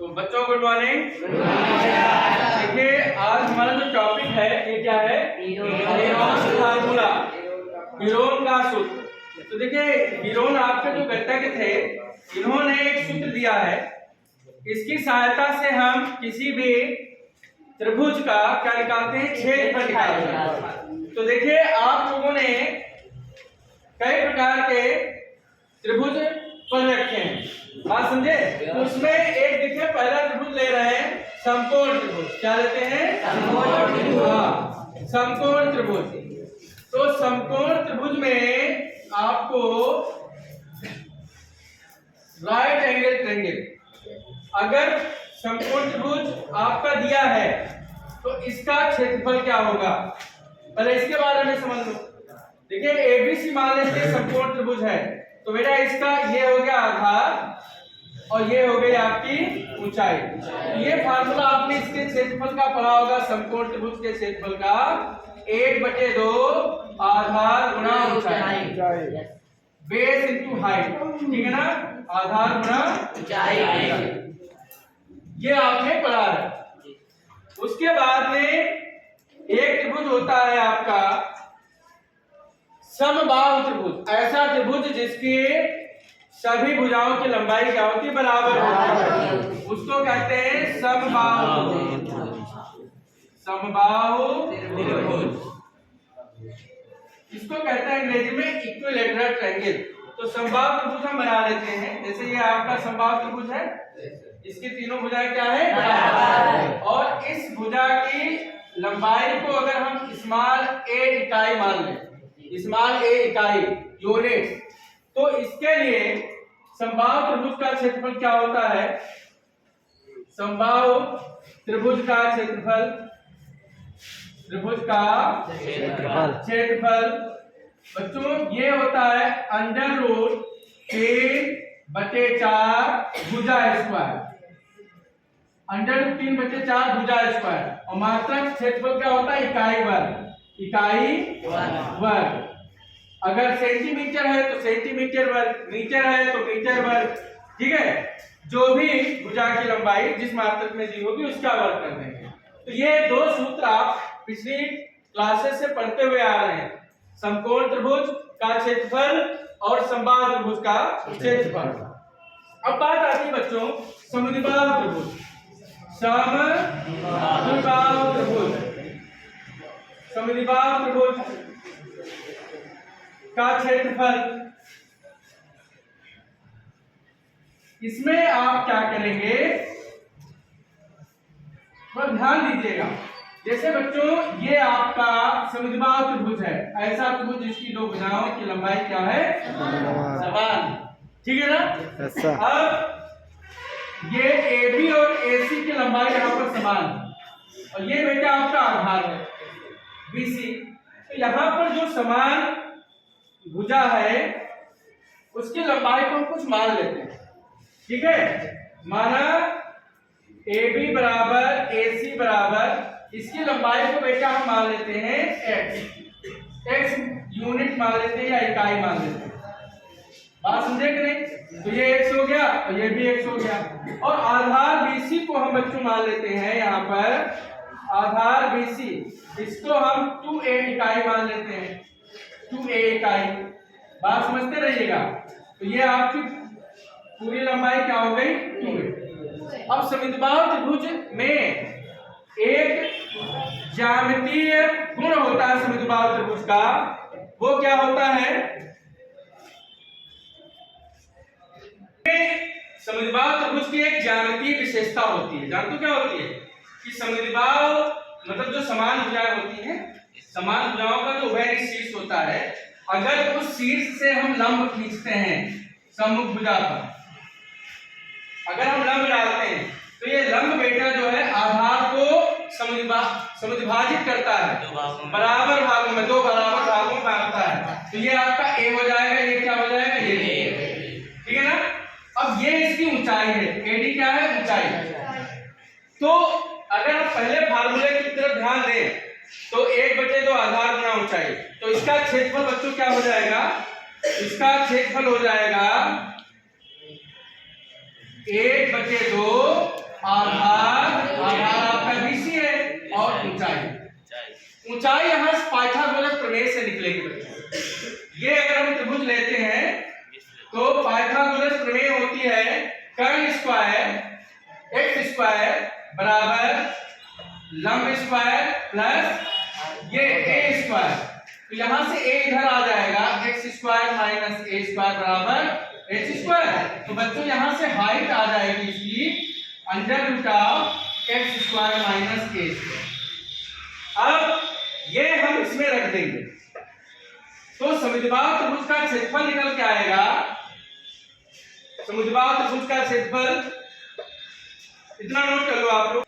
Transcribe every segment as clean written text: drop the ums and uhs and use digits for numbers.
तो बच्चों good morning. देखिए आज हमारा जो टॉपिक है ये क्या है, हीरोन फार्मूला, हीरोन का सूत्र। तो देखिए हीरोन आपके जो गणितज्ञ थे इन्होंने एक सूत्र दिया है, इसकी सहायता से हम किसी भी त्रिभुज का क्या निकालते हैं, क्षेत्रफल निकालते हैं। तो देखिए आप लोगों ने कई प्रकार के त्रिभुज पढ़ रखे हैं, बात समझे। तो उसमें एक देखिए पहला त्रिभुज ले रहे हैं समकोण त्रिभुज। क्या लेते हैं, समकोण त्रिभुज। हाँ, समकोण त्रिभुज। तो समकोण त्रिभुज में आपको राइट एंगल ट्रायंगल, अगर समकोण त्रिभुज आपका दिया है तो इसका क्षेत्रफल क्या होगा, पहले इसके बारे में समझ लो। देखिए एबीसी मान लेते हैं समकोण त्रिभुज है, तो बेटा इसका ये हो गया आधार और ये हो गई आपकी ऊंचाई। ये फार्मूला आपने इसके क्षेत्रफल का पढ़ा होगा, समकोण त्रिभुज के क्षेत्रफल का 1/2 आधार गुणा ऊंचाई, बेस इनटू हाइट, ठीक है ना, आधार गुणा ऊंचाई, ये आपने पढ़ा है। उसके बाद में एक त्रिभुज होता है आपका समबाहु त्रिभुज, ऐसा त्रिभुज जिसकी सभी भुजाओं की लंबाई क्या होती है, बराबर होती है, उसको कहते हैं समबाहु त्रिभुज। समबाहु त्रिभुज इसको कहते हैं अंग्रेजी में इक्विलैटरल ट्रायंगल। तो समबाहु त्रिभुज हम बना लेते हैं, जैसे ये आपका समबाहु त्रिभुज है, इसकी तीनों भुजाएं क्या है, बराबर, और इस भुजा की लंबाई को अगर हम स्मॉल a इकाई मान लें, स्मॉल a इकाई यूनिट, तो इसके लिए समबाहु त्रिभुज का क्षेत्रफल क्या होता है, समबाहु त्रिभुज का क्षेत्रफल, त्रिभुज का क्षेत्रफल बच्चों ये होता है √3/4 भुजा स्क्वायर, √3/4 भुजा स्क्वायर, और मात्रक क्षेत्रफल क्या होता है, इकाई वर्ग, इकाई वर्ग। अगर सेंटीमीटर है तो सेंटीमीटर वर्ग, मीटर है तो मीटर वर्ग, ठीक है। जो भी भुजा की लंबाई जिस मात्रक में दी होगी उसका वर्ग कर देंगे। तो ये दो सूत्र आप पिछली क्लासेस से पढ़ते हुए आ रहे हैं, समकोण त्रिभुज का क्षेत्रफल और समबाहु त्रिभुज का क्षेत्रफल। अब बात आती है बच्चों समद्विबाहु त्रिभुज, समद्विबाहु त्रिभुज, समद्विबाहु त्रिभुज का क्षेत्रफल। इसमें आप क्या करेंगे, पर ध्यान दीजिएगा। जैसे बच्चों ये आपका समद्विबाहु त्रिभुज है, ऐसा त्रिभुज जिसकी दो भुजाओं की लंबाई क्या है, समान, ठीक है ना। अब ये AB और AC की लंबाई यहाँ पर समान, और ये बेटा आपका आधार है BC। तो यहाँ पर जो समान भुजा है उसकी लंबाई को हम कुछ मान लेते हैं, ठीक है। माना AB बराबर AC बराबर, इसकी लंबाई को बेटा हम मान लेते हैं x यूनिट मान लेते हैं या इकाई मान लेते हैं, बात समझे कि नहीं। तो ये x हो गया और ये भी x हो गया, और आधार BC को हम बच्चों मान लेते हैं, यहाँ पर आधार BC, इसको हम 2a इकाई मान लेते हैं, 2a इकाई, बात समझते रहिएगा। तो ये आपकी पूरी लंबाई क्या हो गई, 2a। अब समद्विबाहु त्रिभुज में एक ज्यामितीय गुण होता है समद्विबाहु त्रिभुज का, वो क्या होता है, समद्विबाहु त्रिभुज की एक ज्यामितीय विशेषता होती है। जानते हो क्या होती है, कि समद्विबाहु मतलब जो समान भुजाएं होती हैं, समान भुजाओं का जो उभयनिष्ठ शीर्ष होता है, अगर उस शीर्ष से हम लंब खींचते हैं सम्मुख भुजा पर, अगर हम लंब डालते हैं तो ये लंब बेटा जो है आधार को समद्विभाजित करता है, बराबर भागों में, दो बराबर भागों में बांटता है। तो ये आपका A हो जाएगा, ये क्या हो जाएगा, ये, ठीक है ना। अब ये इसकी ऊंचाई है, AD क्या है, ऊंचाई। तो अगर आप पहले फार्मूले की तरफ ध्यान दें तो 1/2 आधार गुणा ऊंचाई, तो इसका क्षेत्रफल बच्चों क्या हो जाएगा, इसका क्षेत्रफल हो जाएगा 1/2 आधार, आधार आपका BC है, और ऊंचाई, ऊंचाई यहाँ पाइथागोरस प्रमेय से निकलेगी बच्चों। ये अगर हम त्रिभुज लेते हैं तो पाइथागोरस प्रमेय होती है कर्ण स्क्वायर एक्स स्क्वायर बराबर लंब स्क्वायर प्लस ये ए स्क्वायर। तो यहां से ए इधर आ जाएगा, X square minus A square बराबर एच स्क्वायर। तो बच्चों यहां से हाइट आ जाएगी इसकी under root of X square minus A square. अब ये हम इसमें रख देंगे तो समुद्रबाहु त्रिभुज का क्षेत्रफल निकल के आएगा। समुद्रबाहु त्रिभुज का क्षेत्रफल इतना नोट कर लो आप लोग।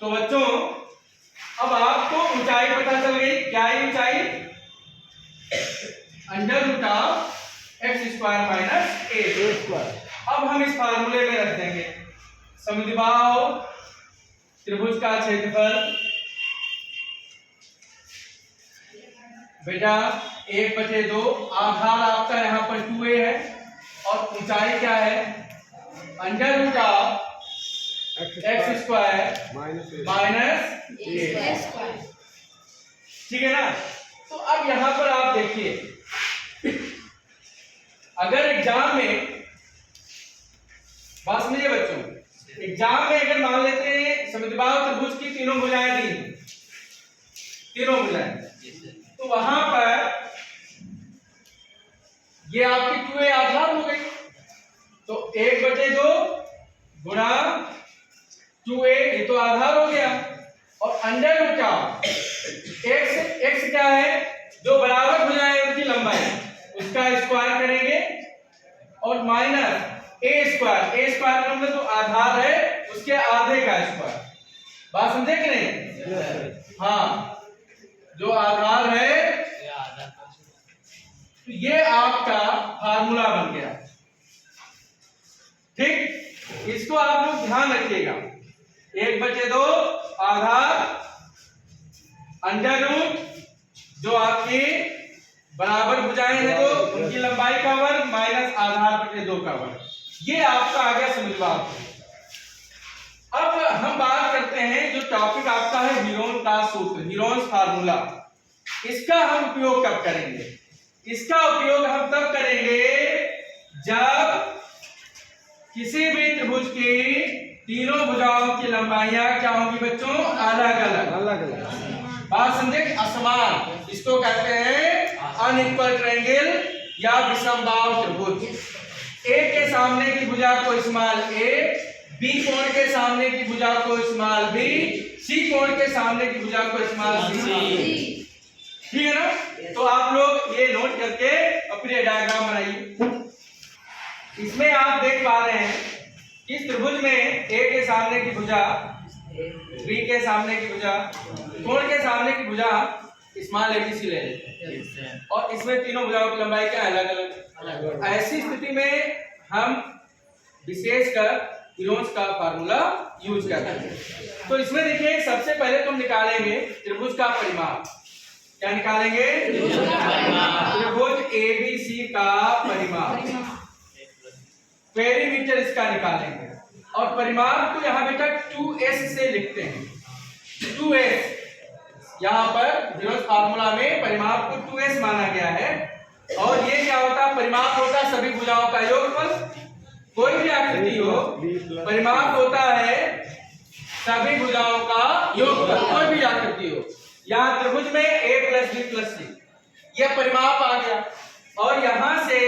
तो बच्चों अब आपको ऊंचाई पता चल गई, क्या है ऊंचाई? Under root of X square minus A square. अब हम इस फार्मूले में रख देंगे समुद्रबाहु त्रिभुज का क्षेत्रफल बेटा 1/2, आधार आपका यहाँ पर 2a है और ऊंचाई क्या है? Under root of X square minus A square. ठीक है ना? तो अब यहां पर आप देखिए, अगर एग्जाम में, बात समझिए बच्चों, एग्जाम में अगर मान लेते हैं समुद्रबाहु त्रिभुज की तीनों भुजाएं दी, तीनों भुजाएं, तो वहां पर ये आपकी 2a आधार हो गई। तो 1/2 गुणा 2a, ये तो आधार हो गया, और अंडर रूट ऑफ x क्या है? जो बराबर भुजाएं उनकी लंबाई, उसका स्क्वायर करेंगे, और माइनस ए स्क्वायर का मतलब जो आधार है उसके आधे का स्क्वायर। बात समझे कि नहीं? हाँ, जो आधार है, तो ये आपका फार्मूला बन गया। ठीक, इसको आप लोग ध्यान रखिएगा। 1/2 आधार अंडर रूट जो आपकी बराबर भुजाएं हैं तो उनकी लंबाई का वर्ग माइनस आधार बटे 2 का वर्ग। ये आपका आ गया समुद्रबाहु। अब हम बात करते हैं जो टॉपिक आपका है हीरोन का सूत्र, हीरोन्स फार्मूला। इसका हम उपयोग कब करेंगे? इसका उपयोग हम तब करेंगे जब किसी भी त्रिभुज की तीनों भुजाओं की लंबाइयां क्या होंगी बच्चों? अलग अलग। बात समझे कि असमान, इसको कहते हैं अनइक्वल ट्रायंगल या विषमबाहु त्रिभुज। ए के सामने की भुजा को स्मॉल ए, बी कोण के सामने की भुजा को स्मॉल बी, सी कोण के सामने की भुजा को स्मॉल सी। ठीक है ना? तो आप लोग ये नोट करके अपने डायग्राम बनाइए। इसमें आप देख पा रहे हैं कि इस त्रिभुज में ए के सामने की भुजा, बी के सामने की भुजा, कोण के सामने की भुजा स्मॉल एबीसी ले लेते हैं, और इसमें तीनों भुजाओं की लंबाई क्या अलग अलग। ऐसी स्थिति में हम विशेषकर हीरोन्स का फार्मूला यूज करते हैं। तो इसमें देखिए सबसे पहले तुम निकालेंगे त्रिभुज का परिमाप। क्या निकालेंगे? त्रिभुज एबीसी का परिमाप, पेरीमीटर इसका निकालेंगे, और परिमाप को यहाँ बेटा 2s से लिखते हैं। 2s यहाँ पर हीरोन्स फार्मूला में परिमाप को 2s माना गया है। और ये क्या होता है? परिमाप होता है सभी भुजाओं का योगफल। कोई भी आकृति हो, परिमाप होता है सभी भुजाओं का योगफल, कोई भी आकृति हो। यहाँ त्रिभुज में a + b + c, यह परिमाप आ गया। और यहाँ से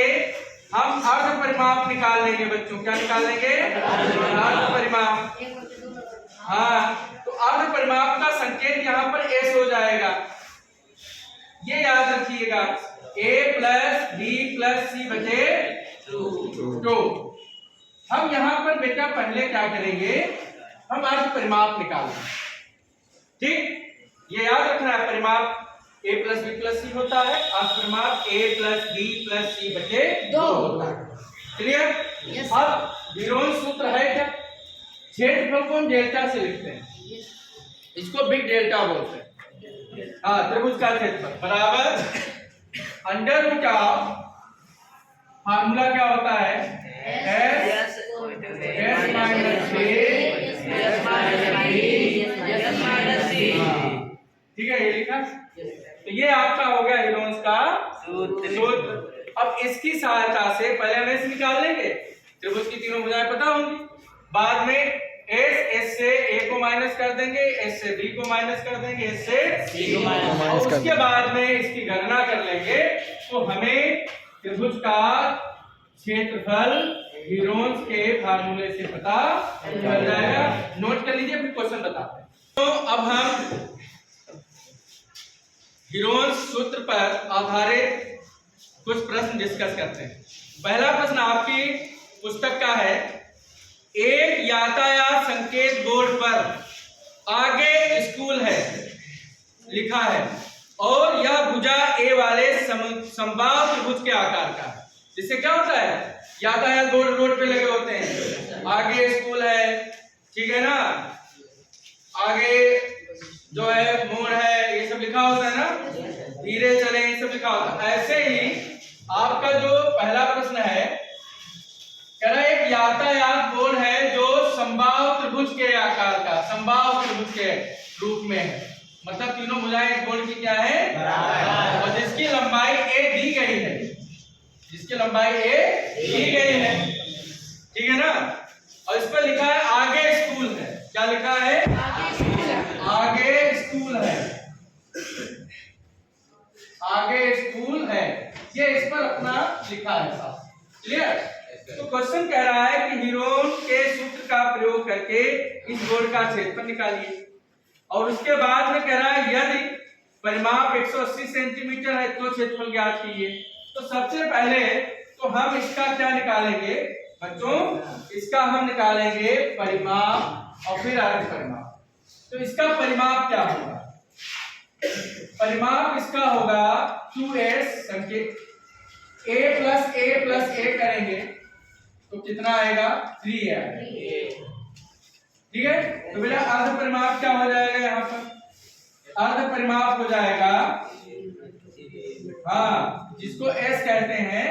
हम अर्ध परिमाप निकाल लेंगे बच्चों। क्या निकाल लेंगे? अर्ध परिमाप। हाँ, तो अर्ध परिमाप का संकेत यहाँ पर s हो जाएगा। ये याद रखिएगा, a + b + c बटे 2। हम यहाँ पर बेटा पहले क्या करेंगे? हम अर्ध परिमाप निकालेंगे। ठीक, ये याद रखना है, परिमाप a + b + c होता है, अर्ध परिमाप a + b + c बटे 2 होता है। क्लियर? अब हीरोन्स सूत्र है क्या? क्षेत्रफल को हम डेल्टा से लिखते हैं, इसको बिग डेल्टा बोलते हैं। हाँ, त्रिभुज का क्षेत्रफल बराबर अंडर रूट ऑफ, फार्मूला क्या होता है, एस माइनस ए, ठीक है, ये लिखा। तो ये आपका हो गया हीरोन्स का सूत्र। अब इसकी सहायता से पहले हम एस निकाल लेंगे, त्रिभुज की तीनों भुजाएं पता होंगी, बाद में एस से ए को माइनस कर देंगे, एस से बी को माइनस कर देंगे, एस से सी को माइनस, और उसके बाद में इसकी गणना कर लेंगे तो हमें त्रिभुज का क्षेत्रफल हीरोन्स के फार्मूले से पता चल जाएगा। नोट कर लीजिए, फिर क्वेश्चन बताते हैं। तो अब हम हीरोन्स सूत्र पर आधारित कुछ प्रश्न डिस्कस करते हैं। पहला प्रश्न आपकी पुस्तक का है, एक यातायात संकेत बोर्ड पर आगे स्कूल है लिखा है और यह भुजा ए वाले समबाहु त्रिभुज के आकार का है। जिससे क्या होता है, यातायात बोर्ड रोड पे लगे होते हैं, आगे स्कूल है, ठीक है ना, आगे जो है मोड़ है, ये सब लिखा होता है ना, धीरे चले, ये सब लिखा होता है। ऐसे ही आपका जो पहला प्रश्न है, कह रहा है एक यातायात बोर्ड है जो समबाहु त्रिभुज के आकार का, समबाहु त्रिभुज के रूप में है, मतलब तीनों भुजाएं इस बोर्ड की क्या है, बराबर, और जिसकी लंबाई ए दी गई है, जिसकी लंबाई ए दी गई है, ठीक है ना, और इस पर लिखा है आगे स्कूल है। क्या लिखा है, आगे स्कूल है, आगे स्कूल है, ये इस पर अपना लिखा है साहब, क्लियर। तो क्वेश्चन कह रहा है कि हीरोन के सूत्र का प्रयोग करके इस बोर्ड का क्षेत्रफल निकालिए, और उसके बाद में कह रहा है यदि परिमाप 180 सेंटीमीटर है तो क्षेत्रफल ज्ञात कीजिए। तो सबसे पहले तो हम इसका क्या निकालेंगे बच्चों, इसका हम निकालेंगे परिमाप और फिर आगे परिमाप। तो इसका परिमाप क्या होगा, परिमाप इसका होगा 2s संकेत a प्लस a करेंगे तो कितना आएगा, 3 आएगा, ठीक है। तो बेटा अर्ध परिमाप क्या हो जाएगा, यहाँ पर अर्ध परिमाप हो जाएगा, हाँ, जिसको s कहते हैं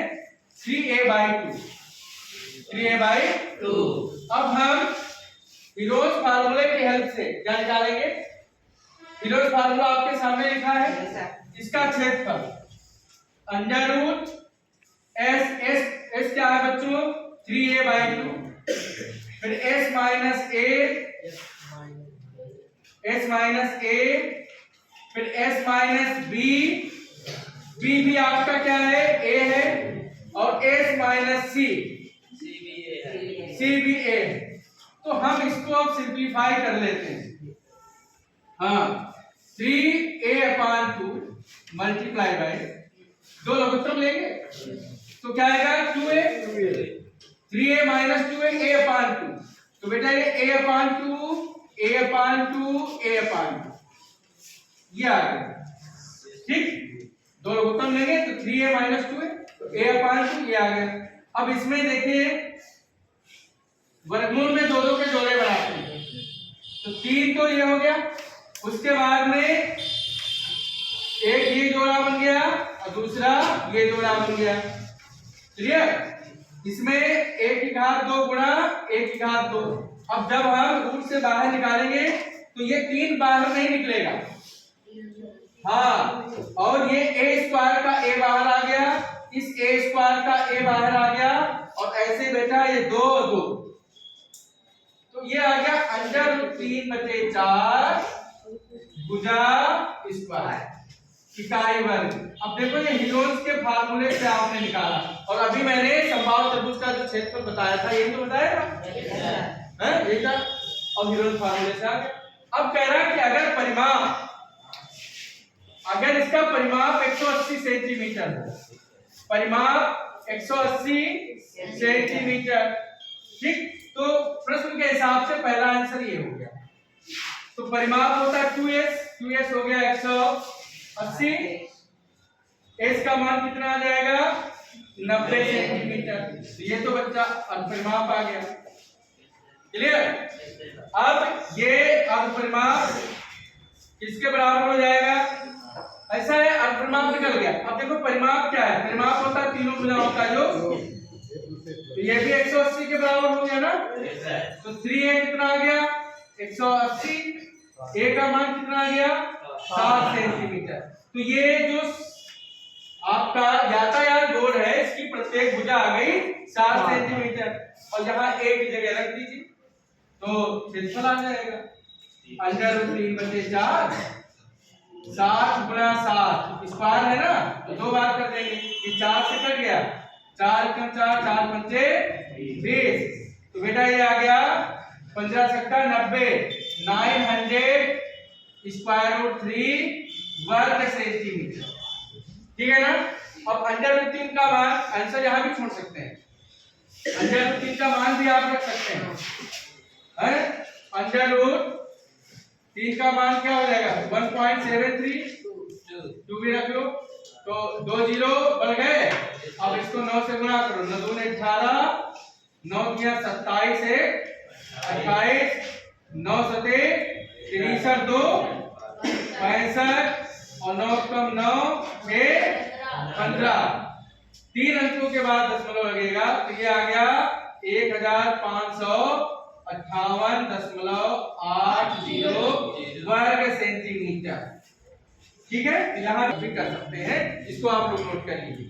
3a/2, 3a/2। अब हम हीरोज फार्मूले की हेल्प से क्या निकालेंगे, हीरोज फार्मूला आपके सामने लिखा है, इसका क्षेत्रफल अंडर रूट एस क्या है बच्चों, 3a/2, फिर s माइनस a, फिर s माइनस b, b भी आपका क्या है, a है, और s माइनस c, c भी a है। तो हम इसको अब सिंप्लीफाई कर लेते हैं, हाँ, 3a/2 मल्टीप्लाई बाय, दो लघुत्तम लेंगे तो क्या आएगा, 2a, 3a minus 2a, a/2। तो बेटा ये a/2 ये आ गया, ठीक, दो लघुत्तम लेंगे तो 3a माइनस 2a, तो a/2 ये आ गया। अब इसमें देखिए वर्गमूल में दो के जोड़े बनाते हैं, तो 3 तो ये हो गया, उसके बाद में एक ये जोड़ा बन गया और दूसरा ये जोड़ा बन गया, क्लियर। इसमें 1/2 गुणा 1/2। अब जब हम रूट से बाहर निकालेंगे तो ये 3 बाहर नहीं निकलेगा, हाँ, और ये a² का a बाहर आ गया, इस a² का a बाहर आ गया, और ऐसे बेटा ये 2 तो ये आ गया अंडर रूट 3/4 भुजा स्क्वायर इकाई वर्ग। अब देखो ये हीरोन्स के फार्मूले से आपने निकाला, और अभी मैंने समबाहु त्रिभुज का जो क्षेत्रफल बताया था, यही तो बताया था, हैं, यही था, और हीरोन्स फार्मूले से आ गया। अब कह रहा है कि अगर इसका परिमाप 180 सेंटीमीटर है, परिमाप 180 सेंटीमीटर, ठीक, तो प्रश्न के हिसाब से पहला आंसर ये हो गया। तो परिमाप होता है 2s हो गया 180, s का मान कितना आ जाएगा, 90 सेंटीमीटर। ये तो बच्चा परिमाप आ गया। क्लियर? अब ये अर्धपरिमाप किसके बराबर हो जाएगा? ऐसा है, अर्धपरिमाप निकल गया। अब देखो परिमाप क्या है? परिमाप होता है तीनों भुजाओं का योग। तो ये भी 180 के बराबर हो गया ना? तो 3a कितना आ गया? 180। a का मान कितना आ गया? 7 सेंटीमीटर। तो ये जो आपका यातायात बोर्ड है, इसकी प्रत्येक भुजा आ गई 7 सेंटीमीटर, और यहाँ a की जगह रख दीजिए तो क्षेत्रफल आ जाएगा √3/4। 60 गुणा 7 स्क्वायर है ना, तो 2 बार कर देंगे। ये 4 से कट गया, 4 × 4 4 पंचे 20। तो बेटा ये आ गया 15 सट्टा 90, 900√3 वर्ग सेंटीमीटर। ठीक है ना? अब √3 का मान, आंसर यहाँ भी छोड़ सकते हैं, √3 का मान भी आप रख सकते हैं, √3 का मान क्या हो जाएगा? 1.73, 2 भी रख लो, तो 2 जीरो बढ़ गए। अब इसको 9 से गुणा करो, 9 दूनी 18, 9 किया 27 से 28, 9 सते 63, 2 65, और 9 कम 9 6 15। 3 अंकों के बाद दशमलव लगेगा, तो ये आ गया 1558.80 वर्ग सेंटीमीटर। ठीक है, यहाँ भी कर सकते हैं, इसको आप लोग नोट कर लीजिए।